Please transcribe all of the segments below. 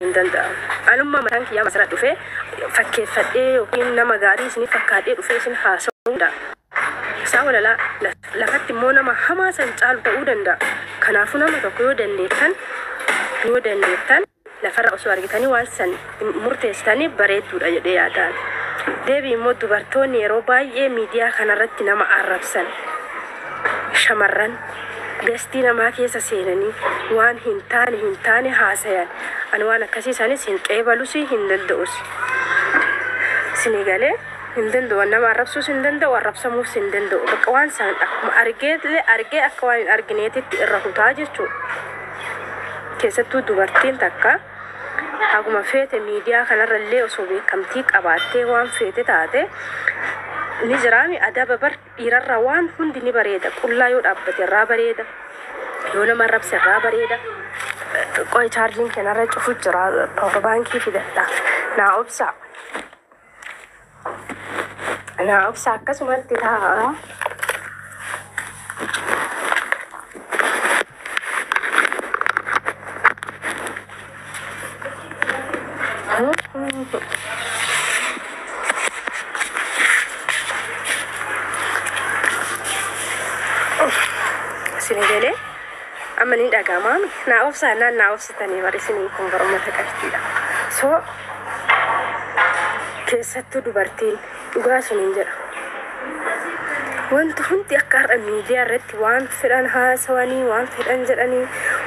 danda anuma matanki ya masra dufe fakke fadde yokin nama gari sini fakkade dufe sin hasaunda sawala la fatti mona ma hama san chalu ta udanda kana funa ma to yo dandetan la farra usu argitani walsan murtestani bareedu da yede yadan debi mo dubartoni ero baye media kana ratti nama arabsan shamarran gastina ma keessa seenani waan hintaane haasayan an waan akkasii sanis hin qeebalusi hin danda'us sinigale hin danda'u nama arabsus hin danda'u arabsamus hin danda'u bakka waan san akkuma argee akka waan hin argineetitti irra kutaa jechuudha keessattuu dubartiin takka akkuma feete miidiyaa kanarrallee osoo beekamtii qabaattee waan feete taate ni jiraami adaba bar dhiirarra waan hundi ni bareeda qullaa yoo dhaabbate irraa bareeda yoo nama arrabse irraa bareeda qoy charging kanarra cufu jira power banki fidadha naa obsa akkasumatti taa sinigale amani dagama na ofsa tani bari sini kun barumata qashtiida so keessattu dubartiin dhugaa sinin jira wanti hundi akka media irratti waan fedhan haasawanii waan fedhan jedhanii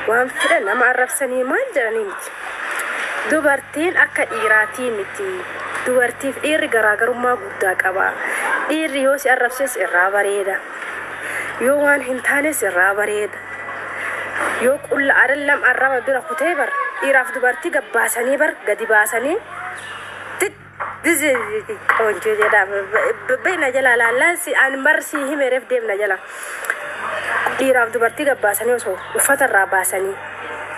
waan fedhan nama arrabsanii maal jedhanii miti dubartiin akka dhiiraatii miti dubartiif dhiirri garaagarummaa guddaa qaba dhiirri yoo si arrabses irraa bareeda yoo waan hintaanes irraa bareeda yoo qulla adallam arraba bira kutee bar dhiiraaf dubartii gabbaasanii bar gadi baasanii dizi onjo jedha beena jala laalasi an marsi himeref deemna jala dhiiraaf dubartii gabbaasanii osoo uffata irraa baasanii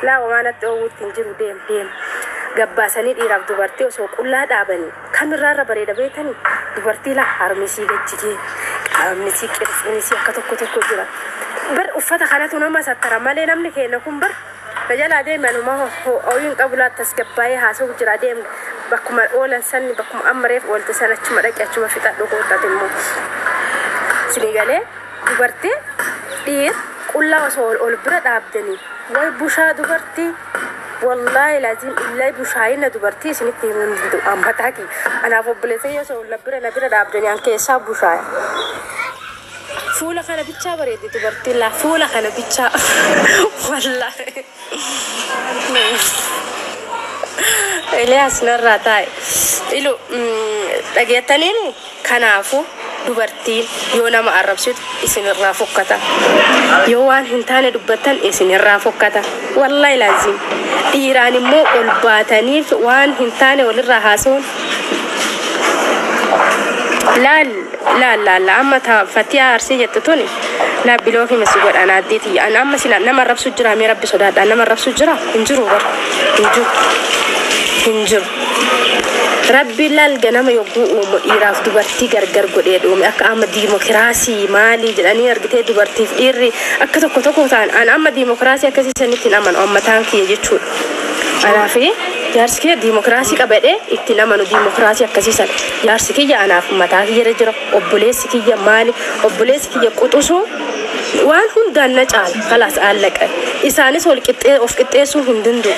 laa wamaanatti oowwutti hin jiru deem gabbaasanii dhiiraaf dubartii osoo qullaa dhaabanii kamirraa bareeda beekanii dubartii la harmisii gachitee qaamnisii qirsiinisii akka tokko jira bar uffata kanatu nama sattara malee namni keenya kun bar tajala deemanuma ooyin qabulaa tasgabbaayee haasa'u jira deem bakkuma oolan sanni bakkuma ammareef oolte sanachuma dhaqi achuma fixadhu gootate immoo sinigalee dubartii dhiir qullaa osoo ol bira dhaabdanii way bushaa dubartii wallahi lazim illai bushaayina dubartii isinitti himu ammataki anaaf obboleessa yoo la bira dhaabdanii an keessaa bushaaya fuula kana bichaa bareeddi dubartii la fuula kana bichaa wallahi Elias narratai ilu dhageetaniin kanaafu dubartiin yoo nama arrabsitu isinirraa fokkata yoo waan hintaane dubbatan isinirraa fokkata wallahi lazim dhiiraan immoo ol baataniif waan hintaane walirraa haasawun la amma ta fatiha arsi jettuni la biloofi masi godhana additi an amma sila nama arrabsu jira me rabbi sodaadha nama arrabsu jira injiru rabbi lal ganama yogu umu dhiiraaf dubartii gargar godhee dhuume akka amma diimokiraasii maali jedhanii argitee dubartiif dhiirri akka tokko ta'an an amma diimokiraasii akkasii sanitti naman ummataan kiyya jechuudha anaafi jaarsi kiyya diimokiraasii qabadhee itti namanu diimokiraasii akkasii san jaarsi kiyya anaaf ummataa kiyya jira obboleessi kiyya maali obboleessi kiyya quxusuu waan hundaan na caala kalaas aallaqa isaanis of qixxeessuu hin danda'u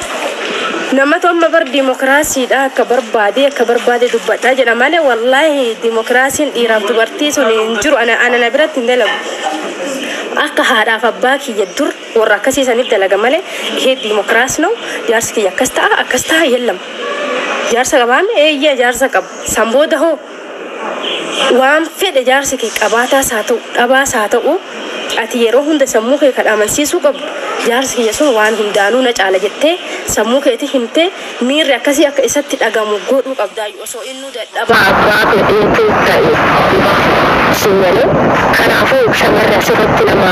nama tomma bar diimokiraasii dha akka barbaade dubbadha jedha malee wallahi diimokiraasiin dhiiraaf dubartii sun hin jiru ana na biratti hin dalagu akka haadhaaf abbaa kiyya dur warra akkasii saniif dalaga malee ishee diimokiraasii no jaarsi kiyya akkas ta'a yellam jaarsa qabaan eeyyee jaarsa qaba sambooda hoo waan fedhe jaarsi kee qabaataas haa ta'u dhabaas haa ta'u ati yeroo hunda sammuu kee kan amansiisuu qabdu jaarsi kiyya sun waan hundaanuu na caala jettee sammuu keetti himtee miirri akkasii akka isatti dhagamu godhuu qabdaa osoo innuu dadhabaa abbaa fedheetu ta'e sinyalee kanaafuu shamarra asirratti nama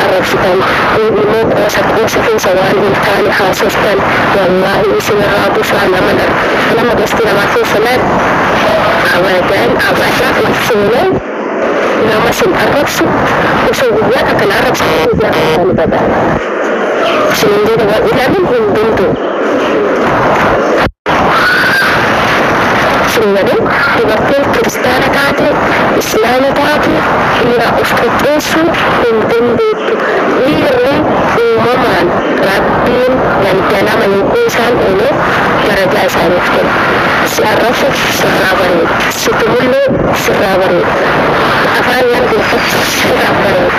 arrabsitan immoo qoosa keessa waan hin taane haasoftan wallaahi isinirraa bushaa nama gosti namaa keessa lan abadan abada seenee nama sin arrabsu osoo guyyaa akka na arrabsu guyyaa akka na bada seenee nama ilaaluun hin danda'u سيغلي دبرتين كريستانا تاتي إسلام تاتي إلى أفكتوسو من دندت إيري وممان ربين يعني كلام يقوسان إلي درجة سانفتين سيعرفت سرابرين ستمولي سرابرين أفعال يرد الحط سرابرين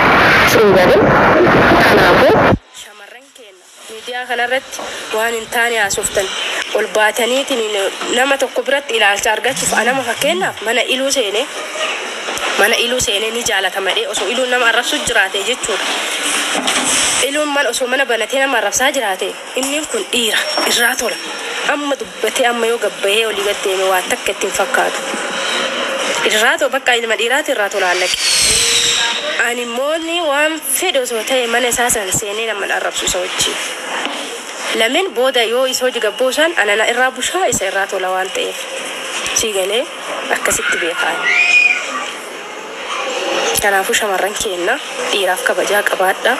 سيغلي خنابو miidiyaa kanarratti waan hin taane haasoftan ol baataniitiin nama tokko biratti ilaalcha argachuuf anama fakkeenyaaf mana iluu seenee ni jaallatamadhee osoo iluun nama arrabsu jiraate jechuudha. Iluun man osoo mana banatee nama arrabsaa jiraate inni kun dhiira irraa tola. Amma dubbatee amma yoo gabbayee olii gaddeeme waa takka ittiin fakkaatu. Irraa tola bakka ilma dhiiraati irraa tola allaqe. Ani moonni waan fedhe osoo ta'e mana isaa san seenee nama arrabsu isa wajjin. Lamin booda yoo isa hojii gabboosan anana irraa bushaa isa irraa tola waan ta'eef. Siigalee akkasitti beekaan. Kanaafuu shamarran keenya dhiiraaf kabajaa qabaadha.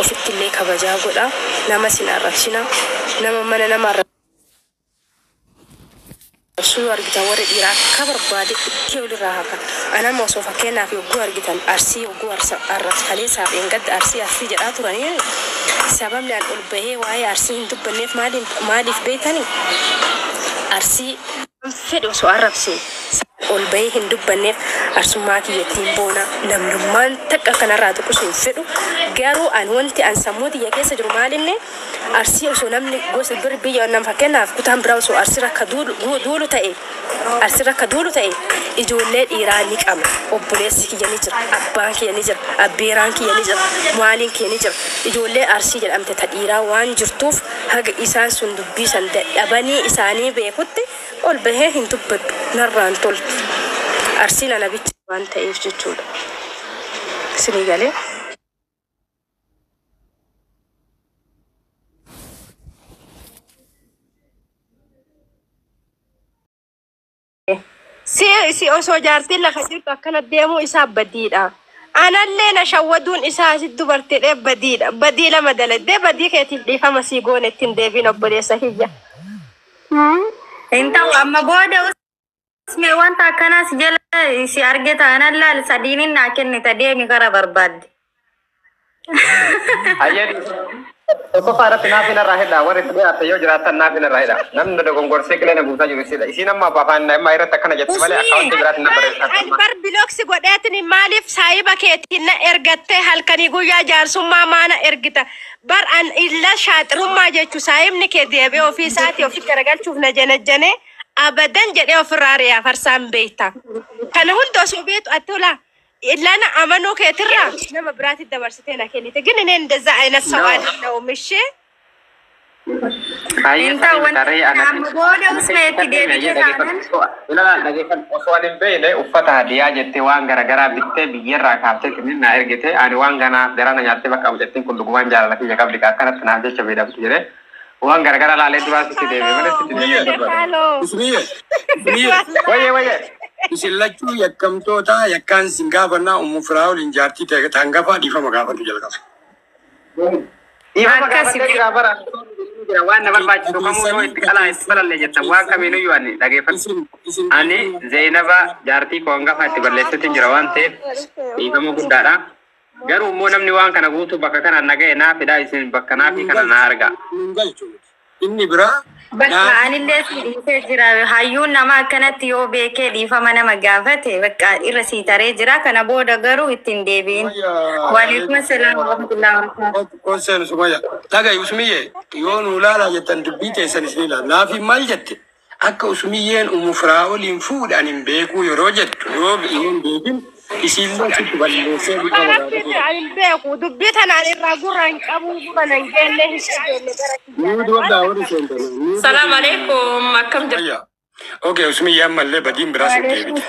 Ofitti illee kabajaa godha. Nama sin arrabsina. Nama mana nama arrabsuu argitan warri dhiiraa akka barbaade itti olirraa haka. Anama osoo fakkeenyaaf yogguu argitan arsii yogguu arrabsalee saafeen gadda arsii jedhaa turanii sababni an ol bahee waa'ee arsii hin dubbanneef maaliif beekani? Arsii fedhe osoo arrabsee ol bahee hin dubbanneef arsummaa kiyyattiin boona namnummaan takka kanarraa tokkos hin fedhu garuu an wanti an sammuu tiyya keessa jiru maalinne arsii osoo namni gosa biyya nam fakkeenyaaf kutaan biraa osoo arsii rakka duulu ta'e ijoollee dhiiraa ni qaba. Obboleessi kiyya ni jira, abbaan kiyya ni jira, abbeeraan kiyya ni jira, maaliin kiyya ni jira. Ijoollee arsii jedhamte ta dhiiraa waan jirtuuf haga isaan sun dubbisan dadhabanii isaanii beekutti ol bahee hin dubbadhu narraan toltu. Arsiin ana bicha waan ta'eef jechuudha. Isinii galee. Si osoo jaartiin lafa jirtu akkana deemuu isaa badiidha. Anallee na shawwaduun isaa si dubartidhee badiidha. Badii lama daladdee badii keetiif dhiifama sii goone ittiin deebiin obboleessa kiyya. Inta amma booda usme wanta akkanas jala si argita anallaal sadiinin naa kennita deemi gara barbaadde. Ayyadi. Tokko faaratti naafina irraa hedha warri itti dhiyaate yoo jiraatan naafina irraa hedha. Namni dogongorsee qilee na guutaa jiru isidha. Isiin amma afaan nama irratti akkana jetti malee akkaawwanti biraatti na barreessaa. Bar bilooksi godheetiin maaliif saayiba keetiin na ergattee halkanii guyyaa jaarsummaa maana ergita. Bar an illa shaaxirummaa jechu saayibni kee deebi'ee ofii isaatii ofii garagalchuuf na janajjane abadan jedhee ofirraa riyaa farsaan beekta. Kana hunda osoo beektu ati ulaa. إلا أمانو كترة نما براتي دبرستين أكيد تجيني نندز عين السواد لو مشي أنت وانت عم بقول اسمه تدري كمان لا لكن أصوات بينه وفتح دياجة تيوان غرغرة بيته بيجرا كابتن كمين نايرجته أنا وان غنا درنا نياتي بقى وجدتين كل دكمان جالا لكن يكاب لك كانت تنادي شبيدا بتجري وان غرغرة لا ليه دواس كده هلو ويه Isilachu yakkamtoota yakkaan singaafannaa umufraa waliin jaartii ta'e tangafa dhiifama gaafatu jalqaba. Dhiifama gaafatu jira bara waan nama barbaachisu kamuu itti qalaa itti balallee jettan waan kamiinuu yoo ani dhageeffatu. Ani Zeenaba jaartii koo hangafa itti balleessuutti jira waan ta'eef dhiifama guddaadha. Garuu immoo namni waan kana guutuu bakka kana naga'e naaf hidhaa isin bakka naafi kana na arga. Inni biraa bakka anillee siidhee jira hayyuun nama akkanatti yoo beekee dhiifama nama gaafate bakka irra sii taree jira kana booda garuu ittiin deebiin. Waalaikum salaam wa rahmatullahi wa barakatuh. Konseen Sumayya dhaga Usmiyyee yoo nu ilaala jettan dubbii teessan isin ilaala naafi maal jette akka Usmiyyeen umufraa waliin fuudhan hin beekuu yeroo jettu yoo hin beekin isillee sitti balleessee Ani beeku dubbitan ani irraa gurraan qabu gurraan hin geelle hin seenne. Salaam alaikum akkam jirtu. Okay, Usmiyyee ammallee badiin biraa sitti deebite.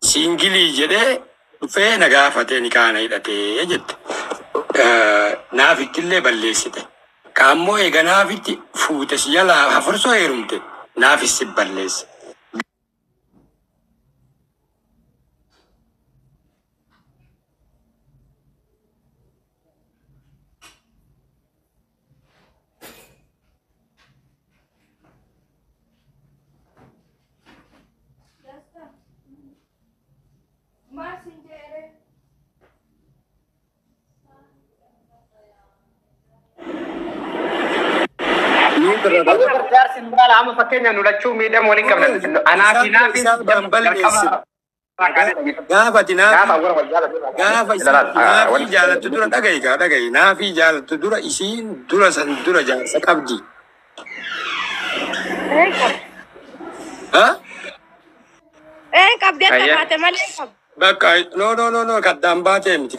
Singilii jedhee dhufee na gaafatee ni kaana hidhatee jette. Naafitti illee balleessite. Kaammoo eega naafitti fuute si jalaa hafursoo heerumte naafis si balleesse. Jaarsi nulaa amma fakkeenya nulachuu miidhamu waliin qabna. Anaa fi naafi gaafati naafi jaalattu dura dhagayi naafi jaalattu dura isiin dura san dura jaarsa qabdi. Qabdi akka baate malee qabu. Bakka no kaddaan baatee miti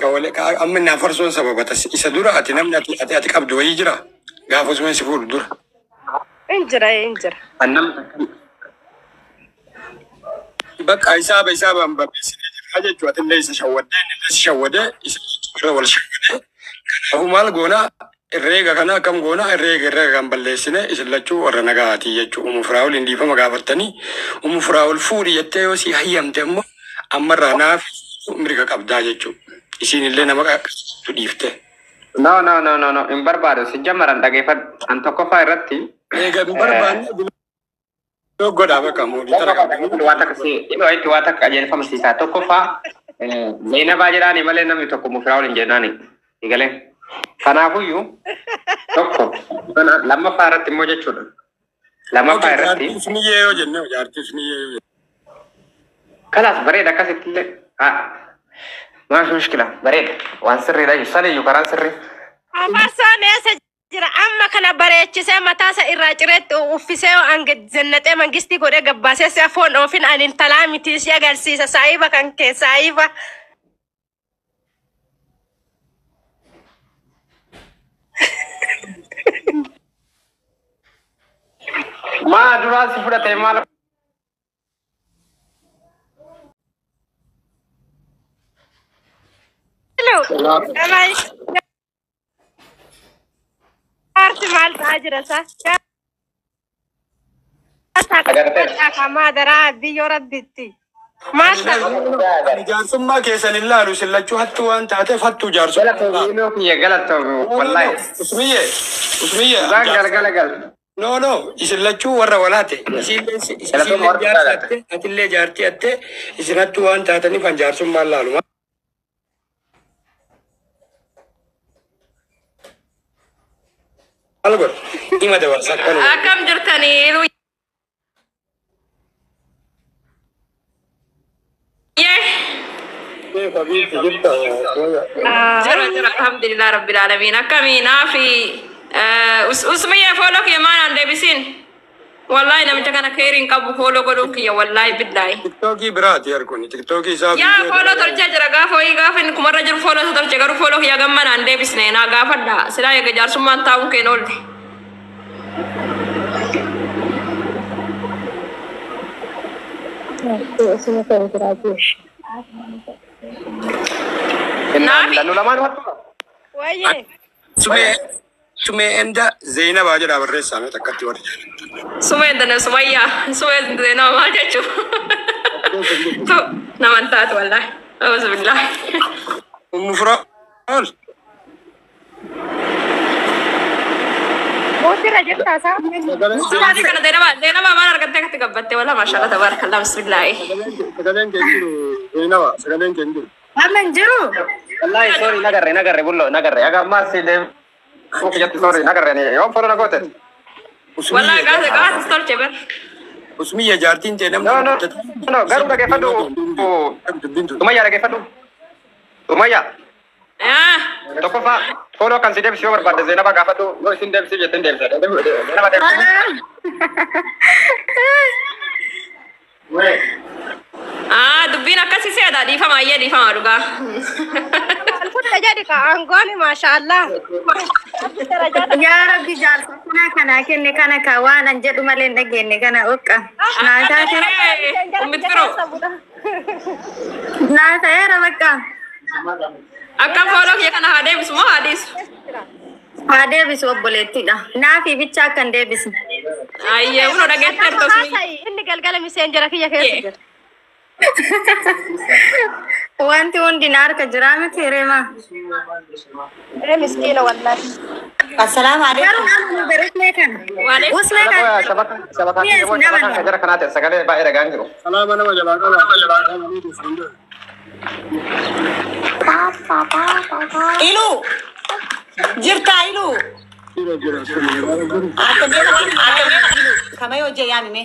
amma naa farsoon sababata isa dura ati namni ati qabdu wayii jira gaafa osuma si fuudhu dura. Injira. Bakka isaabaan barreessinee jira jechuudha. Ati illee isa shawwadee isa wal shawwadee kanaafuu maal goonaa herreega kana akkam goonaa herreega kan balleessine isin lachuu warra nagaatii jechuudha. Umu firaa'ol hin dhiifama gaafattanii umu firaa'ol fuudhi jettee yoo si hayyamte immoo ammarraa naaf mirga qabdaa jechuudha. Isin illee nama qaqqabsiistu dhiifte. No. Hin barbaadu. Si jammaran dhageeffadhu. An tokkoffaa irratti. Egaa hin barbaanne godhaa bakka moodii waan takka waan takka qajeelfamsiisaa tokkoffaa Zainabaa jedhaani malee namni tokko mufiraa'ol hin jedhaani. Egalee. Kanaafuyyuu tokko lammaffaa irratti immoo jechuudha. Lammaffaa irratti. Isniyyee yoo jenne jaartii isniyyee yoo jenne. Kalaas bareeda akkasitti illee. Maaf mushkila bareeda waan sirriidha saniyyuu karaan sirrii. Afarsoon eessa jira amma kana bareechisee mataasa irraa cireetti uffisee hanga jannatee mangistii godhee gabbaasee si afoon oofin ani talaa miti si agarsiisa saayiba kan kee saayiba. Maa duraa si fudhatee maal? Maal ta'aa jira sa? Kamaa daraa biyyoo rabbitti. Maal ta'aa? Jaarsummaa keessan ilaalu sillachuu hattuu waan taateef hattuu jaarsummaa. Galatoomi wallahi. Usmiyye. Gal. No, isillachuu warra walaate. Isillee jaarsatte, atillee jaartii atte, isinattuu waan taataniif an jaarsummaan laalu. Algot, ima dabarsa akkanu. Akkam jirtanii? Jira alhamdulillah rabbil alamin. Akkaminaa fi usmiyee fooloo kiyya maanaan deebisin. Wallahi namicha kana keeriin qabu fooloo godhuun kiyya wallahi billahi. TikTokii biraati arguni TikTokii isaa. Yaa fooloo tolchee jira gaafa ho'i gaafa inni kumarra jiru fooloo tolchee garuu fooloo kiyya gammanaan deebisne naa gaafadha silaa eega jaarsummaan taa'uun keen oolte. Sumee enda Zainabaa jedhaa barreessaame takkatti warri. Sumee enda Sumayyaa Sumee Zainabaa maal jechuudha. Naman taatu wallahi. Auzu billahi. Umu firaa'ol. Bootira jirtaa saa? Sumaatii kana Zainabaa maal argattee akkatti gabbattee wala maashaallah tabarakallah bismillahi. Sagaleen kee jiru Zainabaa sagaleen kee jiru. Amen jiru. Wallahi sorry nagarre bullo nagarre aga maasi dem. Oke jatti sorry nagarre ni yo foro nagote. Wallahi gaasa tolche ber. Usmiyya jaartiin tee namni. No garu dhaggeeffadhu. Umayyaa dhaggeeffadhu. Umayyaa. Tokkoffaa fooloo kan si deebisuu yoo barbaadde Zainabaa gaafadhu yoo isin deebisii jettee deebisa. Zainabaa deebisa. Dubbiin akkasii seeda dhiifama dhugaa. Alfudha jadi ka angoni maashaallah. Yaa rabbi jaallatuna kana kenne kana ka waan an jedhu malee dhageenye kana oqqa. Naa ta'eera bakka. Akka fooloo kee kana haa deebisu moo haa dhiisu? Haa deebisu obboleettiidha. Naafi bicha akkan deebisu. Ayyee uno dhageetteer tosmi. Inni galgala miseenjera kiyya keessa jira. Wanti hundi na harka jira miti reema. Miskiina wallahi. Assalamu alaikum. Usme kan. Shabaka kee waan jara kanaate sagalee baay'ee dhagaan jiru. Salaama nama jalaa qaba. Ilu jirta ilu Jira jira. Akka mee waan kama yoo jee yaamime.